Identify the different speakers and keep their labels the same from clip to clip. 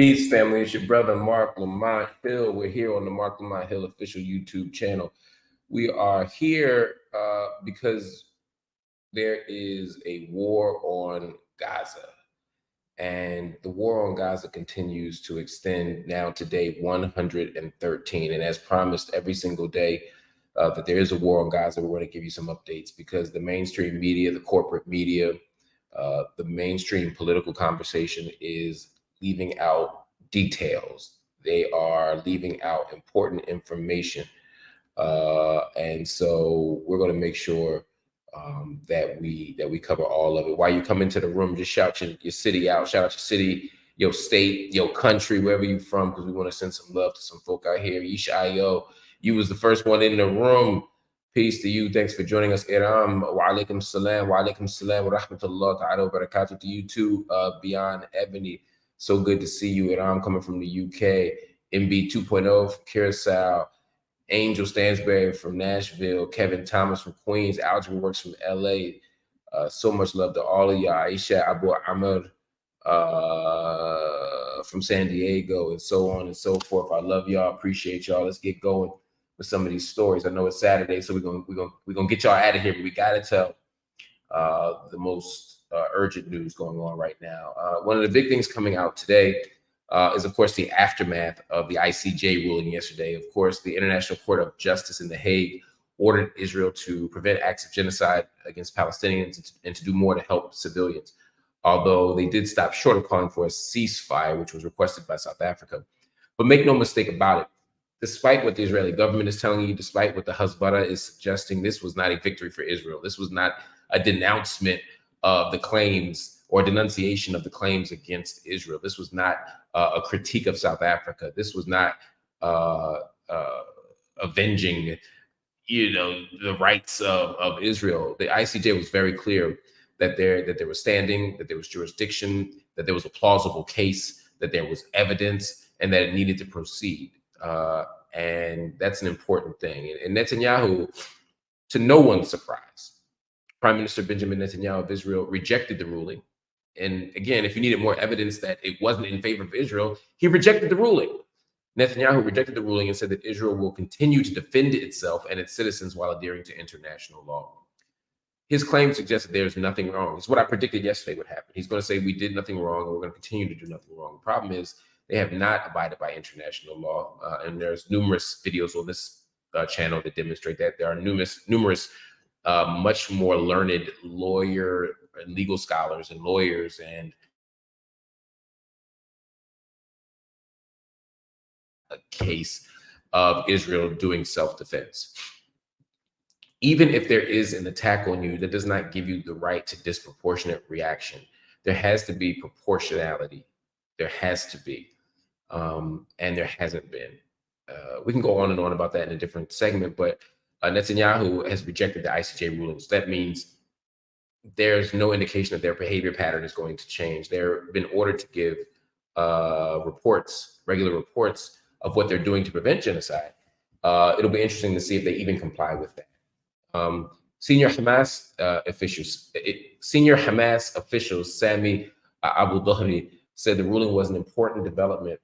Speaker 1: Peace, family. It's your brother, Marc Lamont Hill. We're here on the Marc Lamont Hill official YouTube channel. We are here because there is a war on Gaza. And the war on Gaza continues to extend now to day 113. And as promised every single day that there is a war on Gaza, we're going to give you some updates because the mainstream media, the corporate media, the mainstream political conversation is leaving out details. They are leaving out important information. And so we're going to make sure that we cover all of it. While you come into the room, just shout your city out. Shout out your city, your state, your country, wherever you're from, because we want to send some love to some folk out here. Yishayo, you was the first one in the room. Peace to you. Thanks for joining us. Iram, wa alaikum salam, wa rahmatullah ta'ala wa barakatuh to you too, Beyond Ebony. So good to see you. Iram coming from the UK. MB 2.0 from Curacao. Angel Stansberry from Nashville. Kevin Thomas from Queens. Algebra Works from LA. So much love to all of y'all. Aisha Abu Ahmed from San Diego, and so on and so forth. I love y'all. Appreciate y'all. Let's get going with some of these stories. I know it's Saturday, so we're gonna get y'all out of here, but we gotta tell the most urgent news going on right now. One of the big things coming out today is, of course, the aftermath of the ICJ ruling yesterday. Of course, the International Court of Justice in The Hague ordered Israel to prevent acts of genocide against Palestinians and to do more to help civilians, although they did stop short of calling for a ceasefire, which was requested by South Africa. But make no mistake about it, despite what the Israeli government is telling you, despite what the Hezbollah is suggesting, this was not a victory for Israel. This was not a denouncement of the claims or denunciation of the claims against Israel. This was not a critique of South Africa. This was not avenging, the rights of Israel. The ICJ was very clear that there was standing, that there was jurisdiction, that there was a plausible case, that there was evidence, and that it needed to proceed. And that's an important thing. And Netanyahu, to no one's surprise, Prime Minister Benjamin Netanyahu of Israel rejected the ruling. And again, if you needed more evidence that it wasn't in favor of Israel, he rejected the ruling. Netanyahu rejected the ruling and said that Israel will continue to defend itself and its citizens while adhering to international law. His claim suggests that there's nothing wrong. It's what I predicted yesterday would happen. He's going to say we did nothing wrong and we're going to continue to do nothing wrong. The problem is they have not abided by international law. And there's numerous videos on this channel that demonstrate that. There are numerous much more learned lawyer and legal scholars and lawyers and a case of Israel doing self-defense. Even if there is an attack on you, that does not give you the right to disproportionate reaction. There has to be proportionality. There has to be. And there hasn't been. We can go on and on about that in a different segment, but Netanyahu has rejected the ICJ rulings. That means there's no indication that their behavior pattern is going to change. They've been ordered to give regular reports of what they're doing to prevent genocide. It'll be interesting to see if they even comply with that. Senior Hamas officials, Sami Abu Dhahri, said the ruling was an important development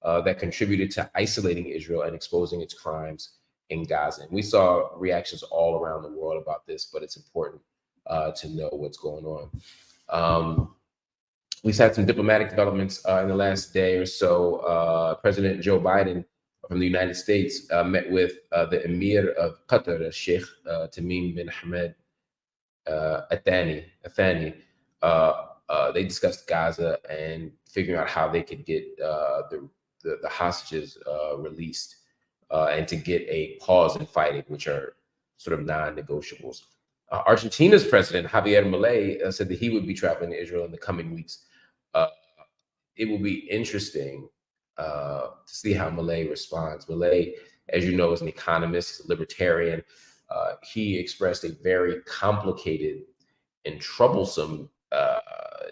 Speaker 1: that contributed to isolating Israel and exposing its crimes in Gaza. And we saw reactions all around the world about this, but it's important to know what's going on. We've had some diplomatic developments in the last day or so. President Joe Biden from the United States met with the Emir of Qatar, Sheikh Tamim bin Hamad Athani. They discussed Gaza and figuring out how they could get the hostages released and to get a pause in fighting, which are sort of non-negotiables. Argentina's president, Javier Milei, said that he would be traveling to Israel in the coming weeks. It will be interesting to see how Milei responds. Milei, as you know, is an economist, he's a libertarian. He expressed a very complicated and troublesome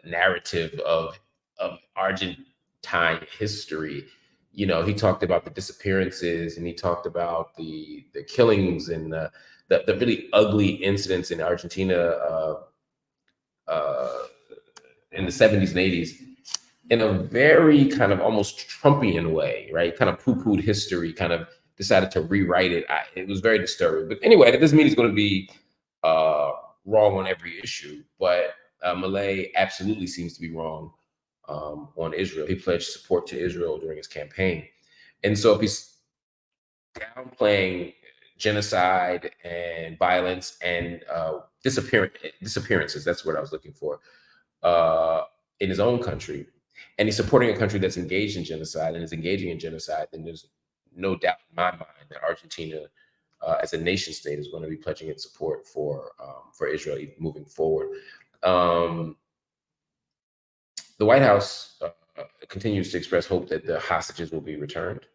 Speaker 1: narrative of Argentine history. He talked about the disappearances, and he talked about the killings and the really ugly incidents in Argentina in the 70s and 80s. in a very kind of almost Trumpian way, right? Kind of poo-pooed history, kind of decided to rewrite it. It was very disturbing. But anyway, that doesn't mean he's going to be uh, wrong on every issue. But Milei absolutely seems to be wrong on Israel. He pledged support to Israel during his campaign. And so if he's downplaying genocide and violence and disappearances, that's what I was looking for, in his own country, and he's supporting a country that's engaged in genocide and is engaging in genocide, then there's no doubt in my mind that Argentina, as a nation state, is going to be pledging its support for Israel moving forward. The White House continues to express hope that the hostages will be returned.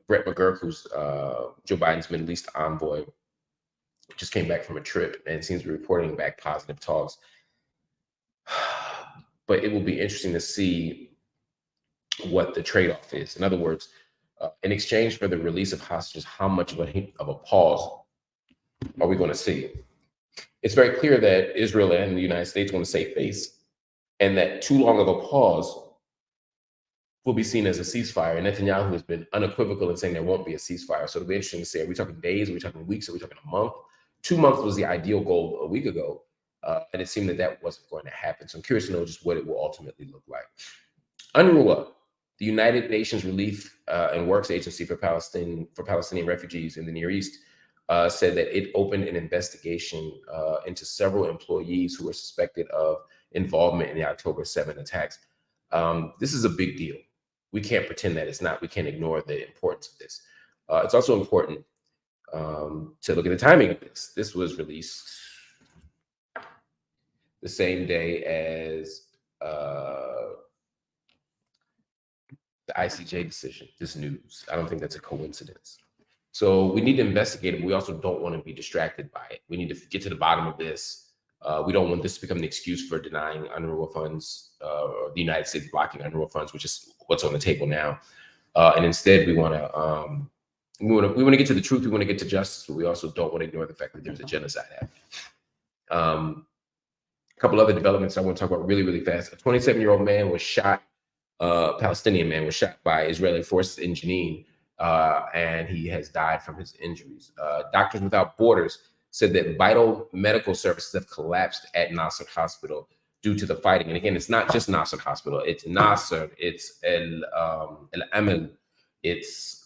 Speaker 1: Brett McGurk, who's Joe Biden's Middle East envoy, just came back from a trip and seems to be reporting back positive talks. But it will be interesting to see what the trade-off is. In other words, in exchange for the release of hostages, how much of a pause are we going to see? It's very clear that Israel and the United States want to save face, and that too long of a pause will be seen as a ceasefire. And Netanyahu has been unequivocal in saying there won't be a ceasefire. So it'll be interesting to see, are we talking days? Are we talking weeks? Are we talking a month? 2 months was the ideal goal a week ago. And it seemed that that wasn't going to happen. So I'm curious to know just what it will ultimately look like. UNRWA, the United Nations Relief and Works Agency for Palestinian refugees in the Near East, said that it opened an investigation into several employees who were suspected of involvement in the October 7 attacks. This is a big deal. We can't pretend that it's not. We can't ignore the importance of this. It's also important to look at the timing of this. This was released the same day as the ICJ decision, this news. I don't think that's a coincidence. So we need to investigate it, but we also don't want to be distracted by it. We need to get to the bottom of this. We don't want this to become an excuse for denying UNRWA funds, or the United States blocking UNRWA funds, which is what's on the table now. And instead, we want to get to the truth. We want to get to justice, but we also don't want to ignore the fact that there's a genocide happening. A couple other developments I want to talk about really, really fast. A 27-year-old man was shot. Palestinian man was shot by Israeli forces in Jenin, and he has died from his injuries. Doctors Without Borders said that vital medical services have collapsed at Nasser Hospital due to the fighting. And again, it's not just Nasser Hospital. It's Nasser, it's El Amal, it's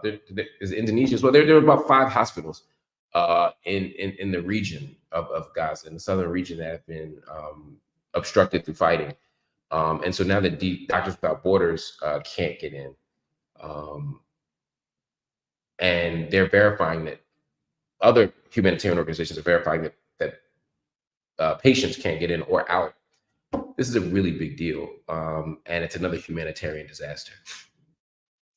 Speaker 1: there's Indonesia as well. There are about 5 hospitals in the region of Gaza, in the southern region, that have been obstructed through fighting. And so now that Doctors Without Borders can't get in, and they're verifying that other humanitarian organizations are verifying that patients can't get in or out. This is a really big deal, and it's another humanitarian disaster.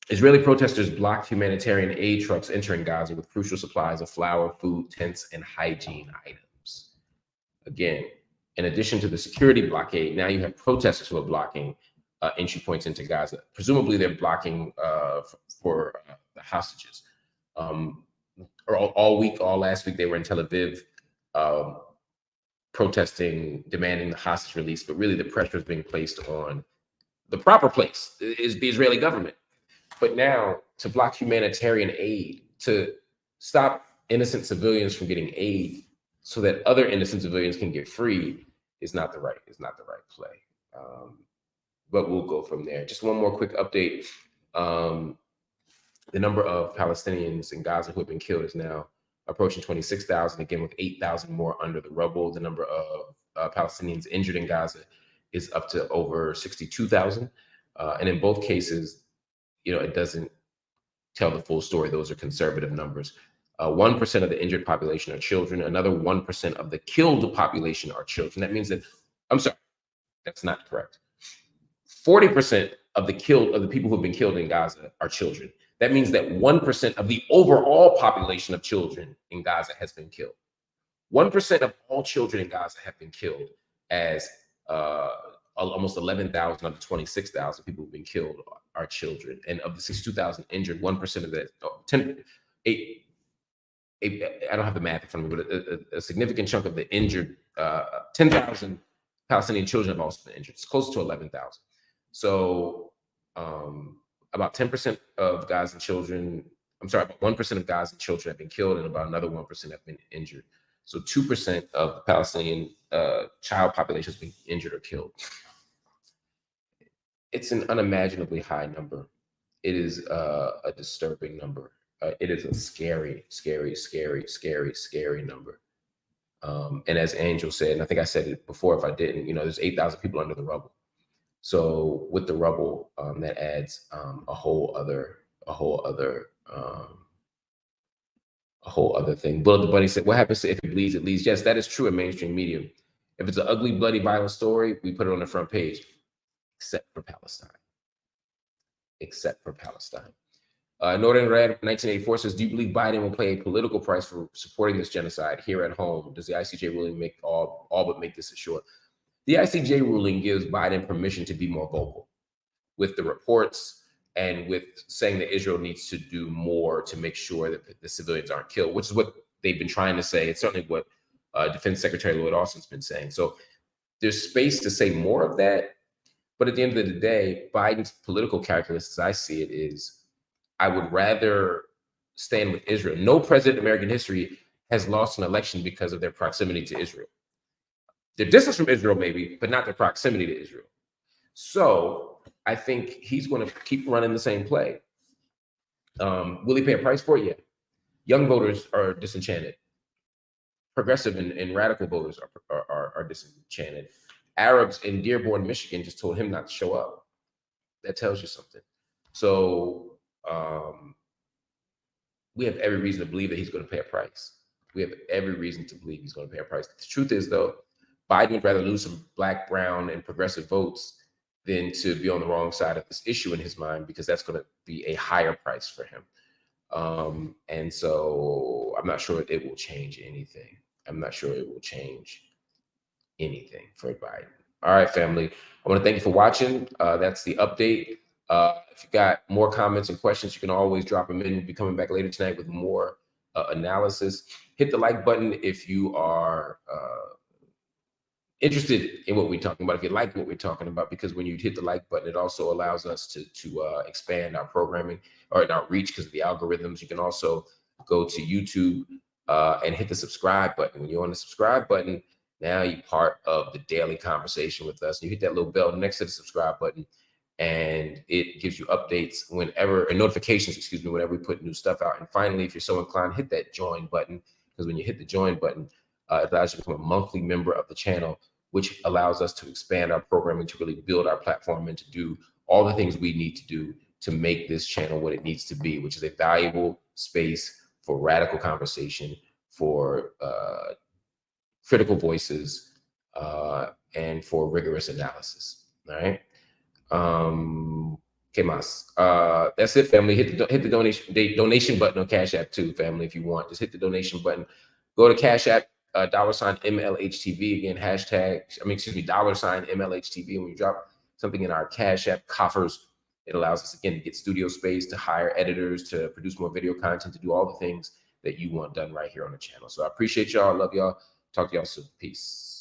Speaker 1: Israeli protesters blocked humanitarian aid trucks entering Gaza with crucial supplies of flour, food, tents, and hygiene items. Again, in addition to the security blockade, now you have protesters who are blocking entry points into Gaza. Presumably, they're blocking for the hostages. All last week, they were in Tel Aviv protesting, demanding the hostage release. But really, the pressure is being placed on the proper place, is the Israeli government. But now, to block humanitarian aid, to stop innocent civilians from getting aid, so that other innocent civilians can get free, is not the right play. But we'll go from there. Just one more quick update. The number of Palestinians in Gaza who have been killed is now approaching 26,000, again, with 8,000 more under the rubble. The number of Palestinians injured in Gaza is up to over 62,000. And in both cases, it doesn't tell the full story. Those are conservative numbers. 1% of the injured population are children. Another 1% of the killed population are children. That means that, I'm sorry, that's not correct. 40% of the people who have been killed in Gaza are children. That means that 1% of the overall population of children in Gaza has been killed. 1% of all children in Gaza have been killed, as almost 11,000 of the 26,000 people who've been killed are children. And of the 62,000 injured, 1% of that, I don't have the math in front of me, but a significant chunk of the injured, 10,000 Palestinian children have also been injured. It's close to 11,000. So about 10% of Gazan children, about 1% of Gazan children have been killed, and about another 1% have been injured. So 2% of the Palestinian child population has been injured or killed. It's an unimaginably high number. It is a disturbing number. It is a scary, scary, scary, scary, scary number. And as Angel said, and I think I said it before if I didn't, there's 8,000 people under the rubble. So with the rubble, that adds a whole other thing. Bullet the Bunny said, "What happens if it bleeds? It leads." Yes, that is true in mainstream media. If it's an ugly, bloody, violent story, we put it on the front page, except for Palestine. Except for Palestine. Northern Red 1984 says, "Do you believe Biden will pay a political price for supporting this genocide here at home? Does the ICJ ruling make all but make this assured?" The ICJ ruling gives Biden permission to be more vocal with the reports and with saying that Israel needs to do more to make sure that the civilians aren't killed, which is what they've been trying to say. It's certainly what Defense Secretary Lloyd Austin's been saying. So there's space to say more of that. But at the end of the day, Biden's political calculus, as I see it, is I would rather stand with Israel. No president in American history has lost an election because of their proximity to Israel. Their distance from Israel, maybe, but not their proximity to Israel. So I think he's going to keep running the same play. Will he pay a price for it? Yeah. Young voters are disenchanted. Progressive and radical voters are disenchanted. Arabs in Dearborn, Michigan just told him not to show up. That tells you something. So we have every reason to believe that he's going to pay a price. We have every reason to believe he's going to pay a price. The truth is, though, Biden would rather lose some black, brown, and progressive votes than to be on the wrong side of this issue in his mind, because that's going to be a higher price for him. And so I'm not sure it will change anything. I'm not sure it will change anything for Biden. All right, family. I want to thank you for watching. That's the update. If you got more comments and questions, you can always drop them in. We'll be coming back later tonight with more analysis. Hit the like button if you are interested in what we're talking about, if you like what we're talking about, because when you hit the like button, it also allows us to expand our programming or our reach because of the algorithms. You can also go to YouTube and hit the subscribe button. When you're on the subscribe button, now you're part of the daily conversation with us. You hit that little bell next to the subscribe button, and it gives you updates whenever, and notifications, whenever we put new stuff out. And finally, if you're so inclined, hit that join button, because when you hit the join button, it allows you to become a monthly member of the channel, which allows us to expand our programming, to really build our platform, and to do all the things we need to do to make this channel what it needs to be, which is a valuable space for radical conversation, for critical voices, and for rigorous analysis. All right. ¿Qué más? That's it, family. Hit the donation button on Cash App too, family. If you want, just hit the donation button. Go to Cash App, $MLHTV again, $MLHTV. When you drop something in our Cash App coffers, it allows us again to get studio space, to hire editors, to produce more video content, to do all the things that you want done right here on the channel. So I appreciate y'all. I love y'all. Talk to y'all soon. Peace.